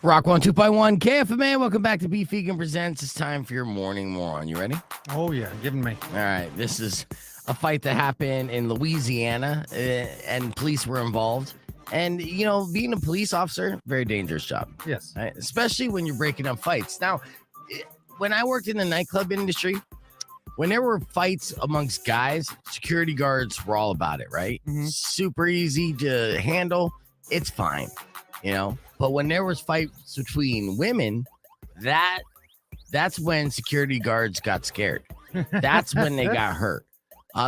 Rock 102.1 KFMA. Welcome back to Beef Vegan Presents. It's time for your morning moron. You ready? Oh, yeah. Giving me. All right. This is a fight that happened in Louisiana, and police were involved. And, you know, being a police officer, very dangerous job. Yes. Right? Especially when you're breaking up fights. Now, when I worked in the nightclub industry, when there were fights amongst guys, security guards were all about it, right? Mhm. Super easy to handle. It's fine, you know? But when there was fights between women, that's when security guards got scared. That's when they got hurt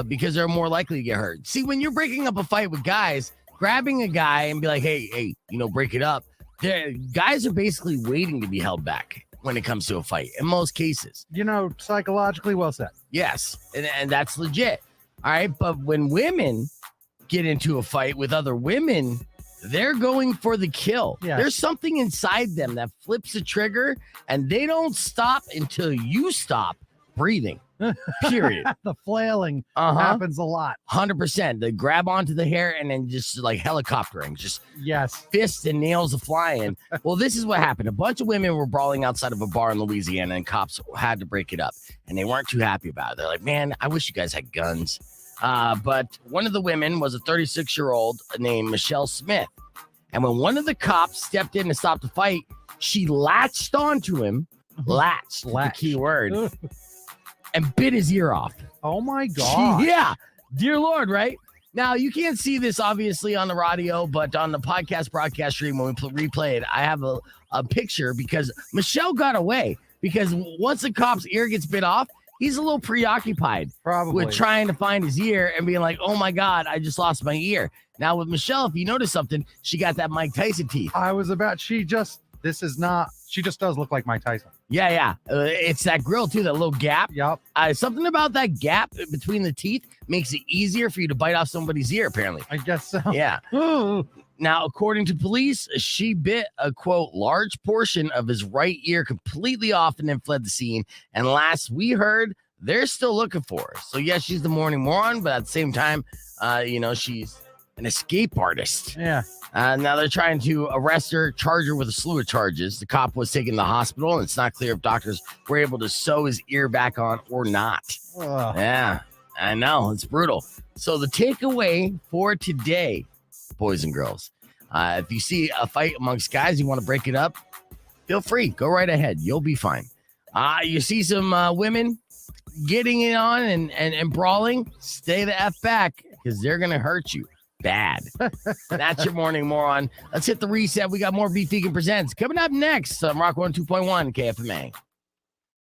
because they're more likely to get hurt. See, when you're breaking up a fight with guys, grabbing a guy and be like, hey, break it up. Guys are basically waiting to be held back when it comes to a fight in most cases. You know, psychologically well said. Yes, and that's legit. All right, but when women get into a fight with other women, they're going for the kill. Yes. There's something inside them that flips the trigger, and they don't stop until you stop breathing. Period. The flailing happens a lot. 100%. They grab onto the hair and then just like helicoptering, just Yes. fists and nails are flying. Well, this is what happened. A bunch of women were brawling outside of a bar in Louisiana, and cops had to break it up, and they weren't too happy about it. They're like, man, I wish you guys had guns. But one of the women was a 36-year-old named Michelle Smith. And when one of the cops stepped in to stop the fight, she latched onto him. Latched. The key word. And bit his ear off. Oh, my God. Yeah. Dear Lord, right? Now, you can't see this, obviously, on the radio, but on the podcast broadcast stream, when we replay it, I have a picture because Michelle got away. Because once the cop's ear gets bit off, he's a little preoccupied with trying to find his ear and being like, oh, my God, I just lost my ear. Now, with Michelle, if you notice something, she got that Mike Tyson teeth. She just does look like Mike Tyson. Yeah. It's that grill, too, that little gap. Yep. Something about that gap between the teeth makes it easier for you to bite off somebody's ear, apparently. I guess so. Yeah. Now, according to police, she bit a, quote, large portion of his right ear completely off and then fled the scene. And last we heard, they're still looking for her. So, yes, she's the morning moron, but at the same time, she's an escape artist. Yeah. Now they're trying to arrest her, charge her with a slew of charges. The cop was taken to the hospital, and it's not clear if doctors were able to sew his ear back on or not. Ugh. Yeah, I know. It's brutal. So the takeaway for today, boys and girls, if you see a fight amongst guys, you want to break it up, feel free. Go right ahead. You'll be fine. You see some women getting it on and brawling, stay the F back because they're going to hurt you bad. That's your morning moron. Let's hit the reset. We got more Beef Vegan Presents coming up next on Rock 102.1 KFMA.